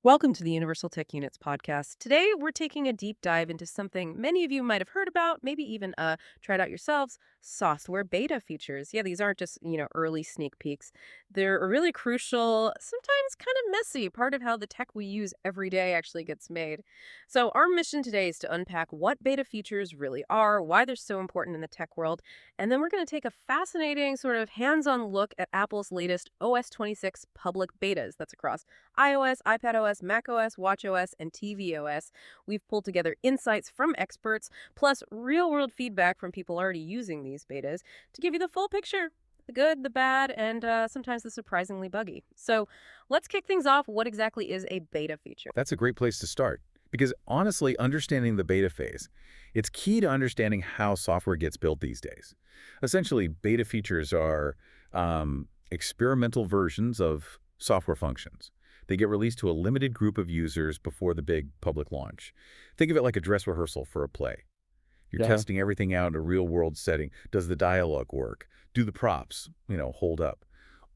Welcome to the Universal Tech Units podcast. Today, we're taking a deep dive into something many of you might have heard about, maybe even tried out yourselves, software beta features. Yeah, these aren't just, early sneak peeks. They're a really crucial, sometimes kind of messy part of how the tech we use every day actually gets made. So, our mission today is to unpack what beta features really are, why they're so important in the tech world, and then we're going to take a fascinating sort of hands-on look at Apple's latest OS 26 public betas that's across iOS, iPadOS, macOS, watchOS, and tvOS. We've pulled together insights from experts, plus real-world feedback from people already using these betas to give you the full picture. The good, the bad, and sometimes the surprisingly buggy. So let's kick things off. What exactly is a beta feature? That's a great place to start. Because honestly, understanding the beta phase, it's key to understanding how software gets built these days. Essentially, beta features are experimental versions of software functions. They get released to a limited group of users before the big public launch. Think of it like a dress rehearsal for a play. You're Yeah. testing everything out in a real-world setting. Does the dialogue work? Do the props, hold up?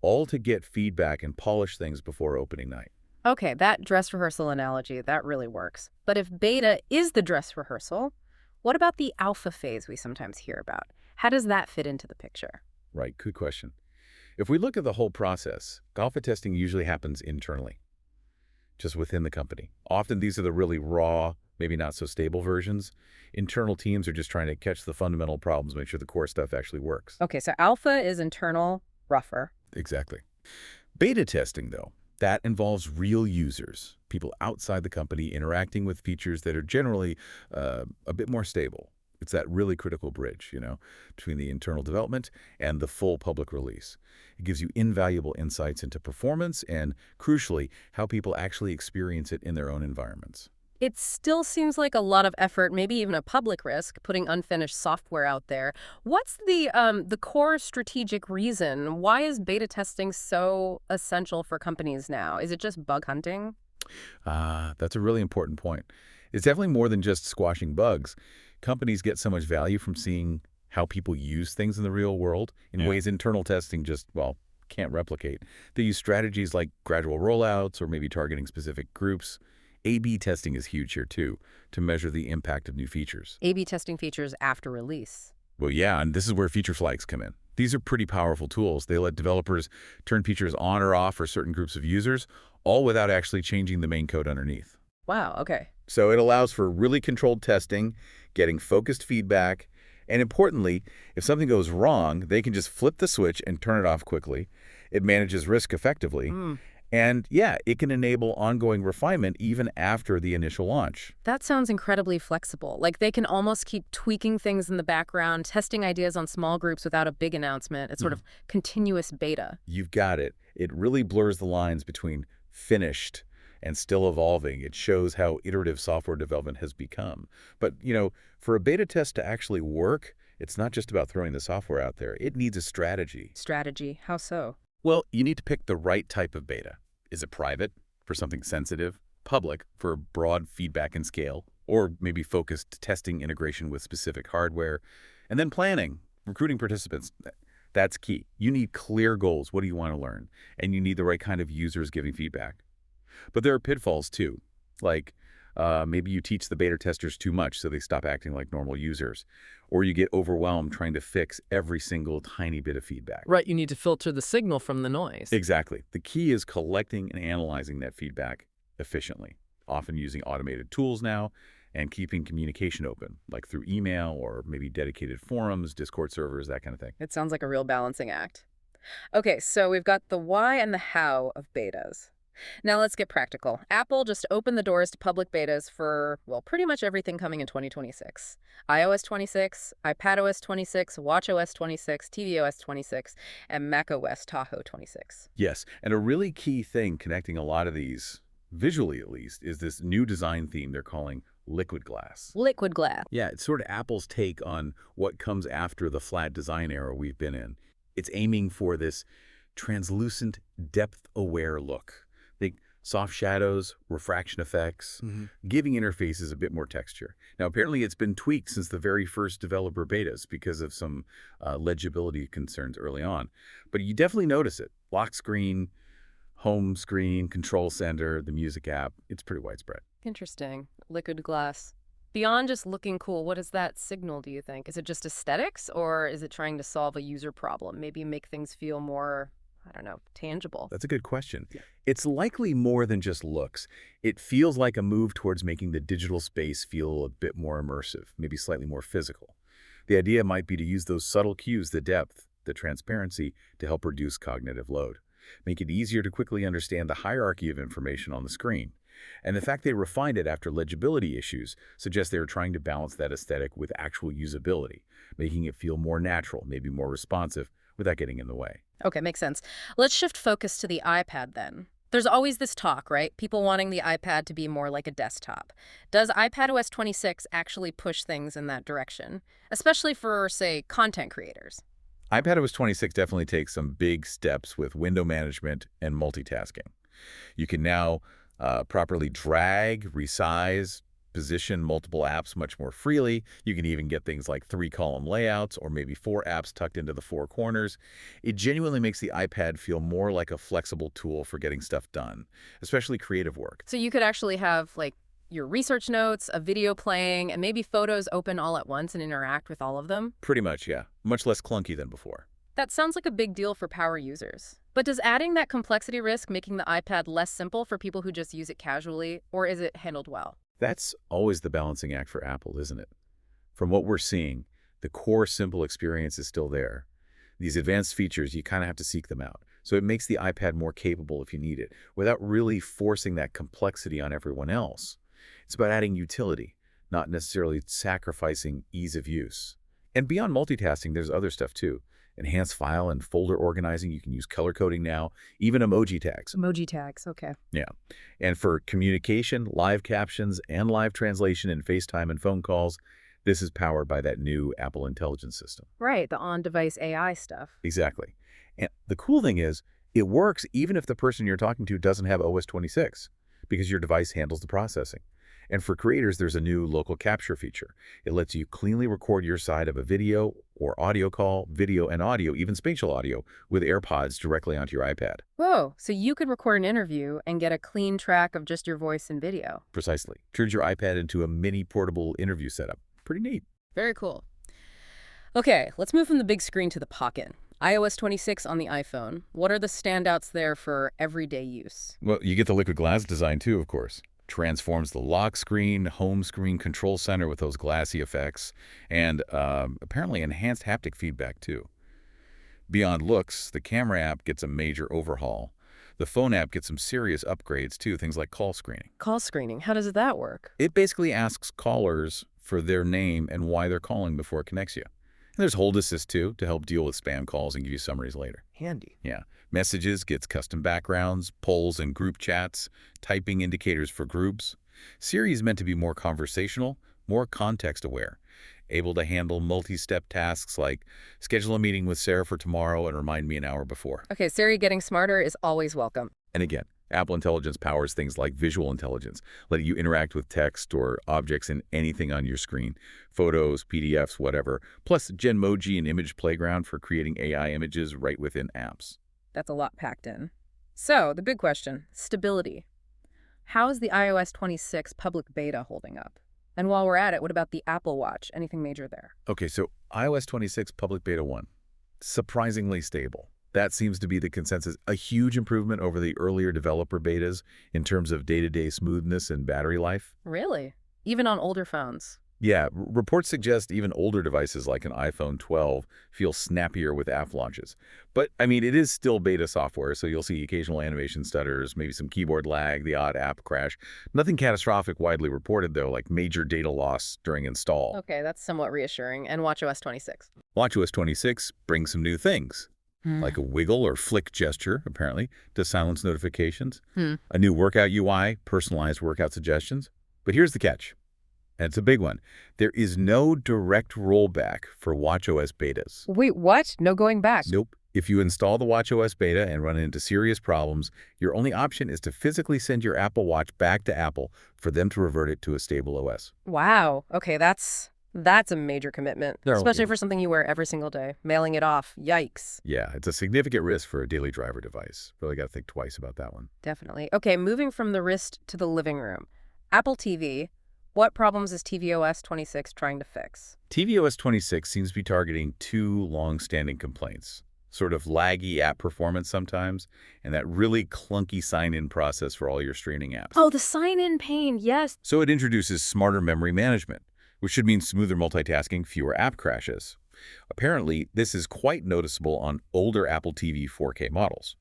All to get feedback and polish things before opening night. Okay, that dress rehearsal analogy, that really works. But if beta is the dress rehearsal, what about the alpha phase we sometimes hear about? How does that fit into the picture? Right, good question. If we look at the whole process, alpha testing usually happens internally, just within the company. Often these are the really raw, maybe not so stable versions. Internal teams are just trying to catch the fundamental problems, make sure the core stuff actually works. Okay, so alpha is internal, rougher. Exactly. Beta testing, though, that involves real users, people outside the company interacting with features that are generally a bit more stable. It's that really critical bridge, between the internal development and the full public release. It gives you invaluable insights into performance and, crucially, how people actually experience it in their own environments. It still seems like a lot of effort, maybe even a public risk, putting unfinished software out there. What's the core strategic reason? Why is beta testing so essential for companies now? Is it just bug hunting? That's a really important point. It's definitely more than just squashing bugs. Companies get so much value from seeing how people use things in the real world in ways internal testing just, well, can't replicate. They use strategies like gradual rollouts or maybe targeting specific groups. A/B testing is huge here too, to measure the impact of new features. A/B testing features after release. Well, yeah, and this is where feature flags come in. These are pretty powerful tools. They let developers turn features on or off for certain groups of users, all without actually changing the main code underneath. Wow, okay. So it allows for really controlled testing, getting focused feedback, and importantly, if something goes wrong, they can just flip the switch and turn it off quickly. It manages risk effectively. Mm, And yeah, it can enable ongoing refinement even after the initial launch. that sounds incredibly flexible. Like they can almost keep tweaking things in the background, testing ideas on small groups without a big announcement. It's sort of continuous beta. You've got it. It really blurs the lines between finished and still evolving. It shows how iterative software development has become. But, for a beta test to actually work, it's not just about throwing the software out there. It needs a strategy. Strategy, how so? Well, you need to pick the right type of beta. Is it private for something sensitive, public for broad feedback and scale, or maybe focused testing integration with specific hardware? And then planning, recruiting participants. That's key. You need clear goals. What do you want to learn? And you need the right kind of users giving feedback. But there are pitfalls too, like maybe you teach the beta testers too much so they stop acting like normal users, or you get overwhelmed trying to fix every single tiny bit of feedback. Right, you need to filter the signal from the noise. Exactly. The key is collecting and analyzing that feedback efficiently, often using automated tools now, and keeping communication open, like through email or maybe dedicated forums, Discord servers, that kind of thing. It sounds like a real balancing act. Okay, so we've got the why and the how of betas. Now let's get practical. Apple just opened the doors to public betas for, well, pretty much everything coming in 2026. iOS 26, iPadOS 26, watchOS 26, tvOS 26, and macOS Tahoe 26. Yes, and a really key thing connecting a lot of these, visually at least, is this new design theme they're calling liquid glass. Liquid glass. Yeah, it's sort of Apple's take on what comes after the flat design era we've been in. It's aiming for this translucent, depth-aware look. Think soft shadows, refraction effects, giving interfaces a bit more texture. Now, apparently it's been tweaked since the very first developer betas because of some legibility concerns early on. But you definitely notice it. Lock screen, Home screen, control center, the music app, it's pretty widespread. Interesting. Liquid glass. Beyond just looking cool, what does that signal, do you think? Is it just aesthetics, or is it trying to solve a user problem? Maybe make things feel more, I don't know, tangible? That's a good question. Yeah. It's likely more than just looks. It feels like a move towards making the digital space feel a bit more immersive, maybe slightly more physical. The idea might be to use those subtle cues, the depth, the transparency, to help reduce cognitive load. Make it easier to quickly understand the hierarchy of information on the screen. And the fact they refined it after legibility issues suggests they are trying to balance that aesthetic with actual usability, making it feel more natural, maybe more responsive, without getting in the way. Okay, makes sense. Let's shift focus to the iPad then. There's always this talk, right? People wanting the iPad to be more like a desktop. Does iPadOS 26 actually push things in that direction, especially for, say, content creators? iPadOS 26 definitely takes some big steps with window management and multitasking. You can now properly drag, resize, position multiple apps much more freely. You can even get things like 3-column layouts or maybe 4 apps tucked into the 4 corners. It genuinely makes the iPad feel more like a flexible tool for getting stuff done, especially creative work. So you could actually have, like, your research notes, a video playing, and maybe photos open all at once and interact with all of them? Pretty much, yeah. Much less clunky than before. That sounds like a big deal for power users. But does adding that complexity risk making the iPad less simple for people who just use it casually, or is it handled well? That's always the balancing act for Apple, isn't it? From what we're seeing, the core simple experience is still there. These advanced features, you kind of have to seek them out. So it makes the iPad more capable if you need it, without really forcing that complexity on everyone else. It's about adding utility, not necessarily sacrificing ease of use. And beyond multitasking, there's other stuff too. Enhanced file and folder organizing. You can use color coding now, even emoji tags. Emoji tags, okay. Yeah. And for communication, live captions, and live translation in FaceTime and phone calls, this is powered by that new Apple Intelligence system. Right, the on-device AI stuff. Exactly. And the cool thing is, it works even if the person you're talking to doesn't have OS 26, because your device handles the processing. And for creators, there's a new local capture feature. It lets you cleanly record your side of a video or audio call, video and audio, even spatial audio, with AirPods directly onto your iPad. Whoa, so you could record an interview and get a clean track of just your voice and video. Precisely. Turns your iPad into a mini portable interview setup. Pretty neat. Very cool. Okay, let's move from the big screen to the pocket. iOS 26 on the iPhone. What are the standouts there for everyday use? Well, you get the liquid glass design too, of course. Transforms the lock screen, home screen, control center with those glassy effects, and apparently enhanced haptic feedback too. Beyond looks, the camera app gets a major overhaul. The phone app gets some serious upgrades too, things like call screening. Call screening, how does that work? It basically asks callers for their name and why they're calling before it connects you. And there's Hold Assist too, to help deal with spam calls and give you summaries later. Handy. Yeah. Messages gets custom backgrounds, polls and group chats, typing indicators for groups. Siri is meant to be more conversational, more context-aware, able to handle multi-step tasks like schedule a meeting with Sarah for tomorrow and remind me an hour before. Okay, Siri getting smarter is always welcome. And again, Apple Intelligence powers things like visual intelligence, letting you interact with text or objects in anything on your screen, photos, PDFs, whatever, plus Genmoji and Image Playground for creating AI images right within apps. That's a lot packed in. So, the big question, stability. How is the iOS 26 public beta holding up? And while we're at it, what about the Apple Watch? Anything major there? Okay, so iOS 26 Public Beta 1, surprisingly stable. That seems to be the consensus. A huge improvement over the earlier developer betas in terms of day-to-day smoothness and battery life. Really? Even on older phones? Yeah, reports suggest even older devices like an iPhone 12 feel snappier with app launches. But, I mean, it is still beta software, so you'll see occasional animation stutters, maybe some keyboard lag, the odd app crash. Nothing catastrophic widely reported, though, like major data loss during install. Okay, that's somewhat reassuring. And watchOS 26? watchOS 26 brings some new things, like a wiggle or flick gesture, apparently, to silence notifications, a new workout UI, personalized workout suggestions. But here's the catch. And it's a big one. There is no direct rollback for watchOS betas. Wait, what? No going back? Nope. If you install the watchOS beta and run into serious problems, your only option is to physically send your Apple Watch back to Apple for them to revert it to a stable OS. Wow. Okay, that's That's a major commitment, They're especially for something you wear every single day. Mailing it off. Yikes. Yeah, it's a significant risk for a daily driver device. Really got to think twice about that one. Definitely. Okay, moving from the wrist to the living room. Apple TV. What problems is tvOS 26 trying to fix? tvOS 26 seems to be targeting two long-standing complaints. Sort of laggy app performance sometimes, and that really clunky sign-in process for all your streaming apps. Oh, the sign-in pane. Yes. So it introduces smarter memory management, which should mean smoother multitasking, fewer app crashes. Apparently, this is quite noticeable on older Apple TV 4K models.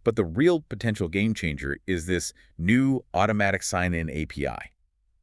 But the real potential game changer is this new automatic sign-in API.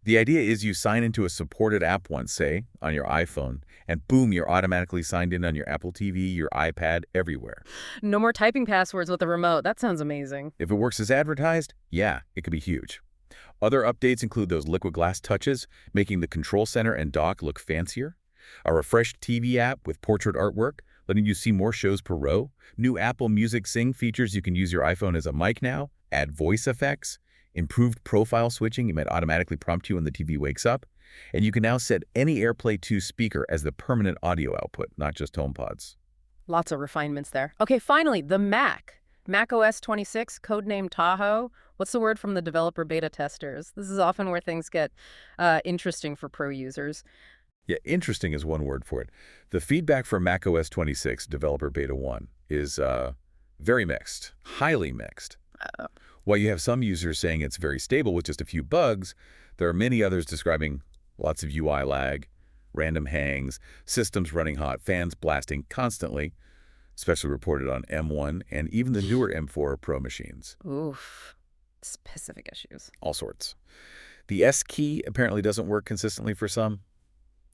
The idea is you sign into a supported app once, say, on your iPhone, and boom, you're automatically signed in on your Apple TV, your iPad, everywhere. No more typing passwords with the remote. That sounds amazing. If it works as advertised, yeah, it could be huge. Other updates include those liquid glass touches, making the control center and dock look fancier, a refreshed TV app with portrait artwork, letting you see more shows per row, new Apple Music Sing features you can use your iPhone as a mic now, add voice effects, improved profile switching, it might automatically prompt you when the TV wakes up, and you can now set any AirPlay 2 speaker as the permanent audio output, not just HomePods. Lots of refinements there. Okay, finally, the Mac. macOS 26, codenamed Tahoe. What's the word from the developer beta testers? This is often where things get interesting for pro users. Yeah, interesting is one word for it. The feedback for macOS 26 Developer Beta 1 is very mixed, highly mixed. While you have some users saying it's very stable with just a few bugs, there are many others describing lots of UI lag, random hangs, systems running hot, fans blasting constantly, especially reported on M1 and even the newer M4 Pro machines. Oof. Specific issues. All sorts. The S key apparently doesn't work consistently for some.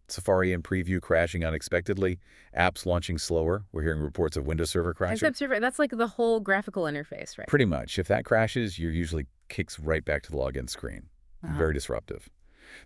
Safari and Preview crashing unexpectedly, apps launching slower. We're hearing reports of Windows Server crashing. Except that's like the whole graphical interface, right? Pretty much. If that crashes, you're usually kicks right back to the login screen. Very disruptive.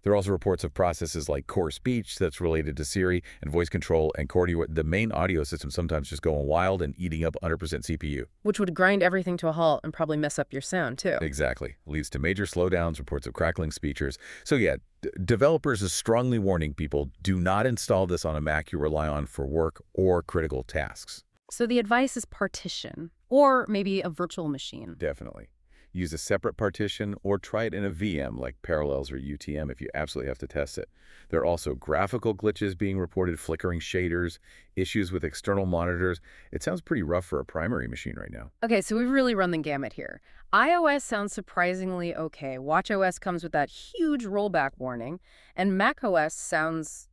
There are also reports of processes like core speech that's related to Siri and voice control and the main audio system sometimes just going wild and eating up 100% CPU. Which would grind everything to a halt and probably mess up your sound, too. Exactly. Leads to major slowdowns, reports of crackling speakers. So yeah, developers are strongly warning people, do not install this on a Mac you rely on for work or critical tasks. So the advice is partition, or maybe a virtual machine. Definitely. Use a separate partition or try it in a VM like Parallels or UTM if you absolutely have to test it. There are also graphical glitches being reported, flickering shaders, issues with external monitors. It sounds pretty rough for a primary machine right now. Okay, so we've really run the gamut here. iOS sounds surprisingly okay. watchOS comes with that huge rollback warning, and macOS sounds,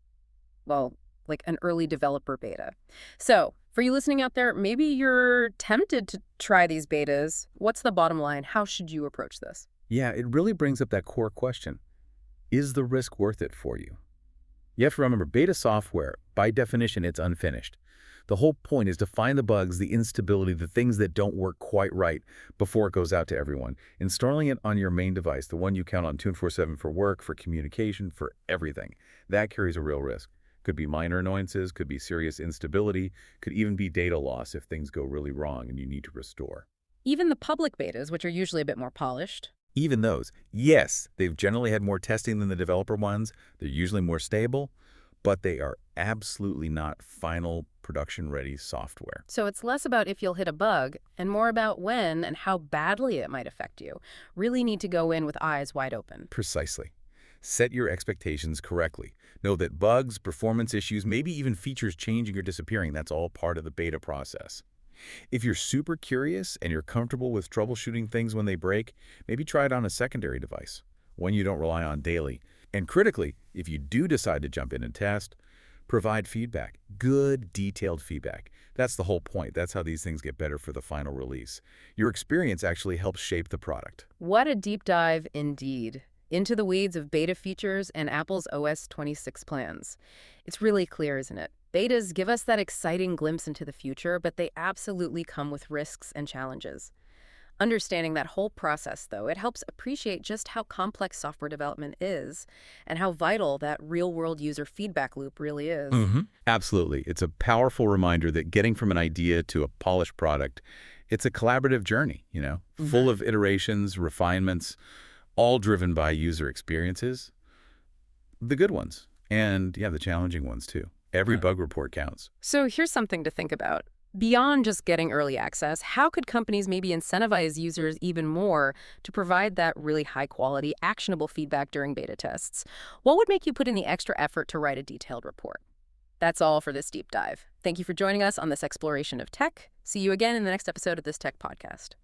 well, like an early developer beta. So, for you listening out there, maybe you're tempted to try these betas. What's the bottom line? How should you approach this? Yeah, it really brings up that core question. Is the risk worth it for you? You have to remember, beta software, by definition, it's unfinished. The whole point is to find the bugs, the instability, the things that don't work quite right before it goes out to everyone. Installing it on your main device, the one you count on 24/7 for work, for communication, for everything, that carries a real risk. Could be minor annoyances, could be serious instability, could even be data loss if things go really wrong and you need to restore. Even the public betas, which are usually a bit more polished. Even those, yes, they've generally had more testing than the developer ones. They're usually more stable, but they are absolutely not final production-ready software. So it's less about if you'll hit a bug and more about when and how badly it might affect you. Really need to go in with eyes wide open. Precisely. Set your expectations correctly. Know that bugs, performance issues, maybe even features changing or disappearing, that's all part of the beta process. If you're super curious and you're comfortable with troubleshooting things when they break, maybe try it on a secondary device, one you don't rely on daily. And critically, if you do decide to jump in and test, provide feedback. Good, detailed feedback. That's the whole point. That's how these things get better for the final release. Your experience actually helps shape the product. What a deep dive indeed. Into the weeds of beta features and Apple's OS 26 plans. It's really clear, isn't it? Betas give us that exciting glimpse into the future, but they absolutely come with risks and challenges. Understanding that whole process, though, it helps appreciate just how complex software development is and how vital that real-world user feedback loop really is. Absolutely. It's a powerful reminder that getting from an idea to a polished product, it's a collaborative journey, full of iterations, refinements, all driven by user experiences, the good ones. And yeah, the challenging ones too. Every bug report counts. So here's something to think about. Beyond just getting early access, how could companies maybe incentivize users even more to provide that really high-quality, actionable feedback during beta tests? What would make you put in the extra effort to write a detailed report? That's all for this deep dive. Thank you for joining us on this exploration of tech. See you again in the next episode of this Tech Podcast.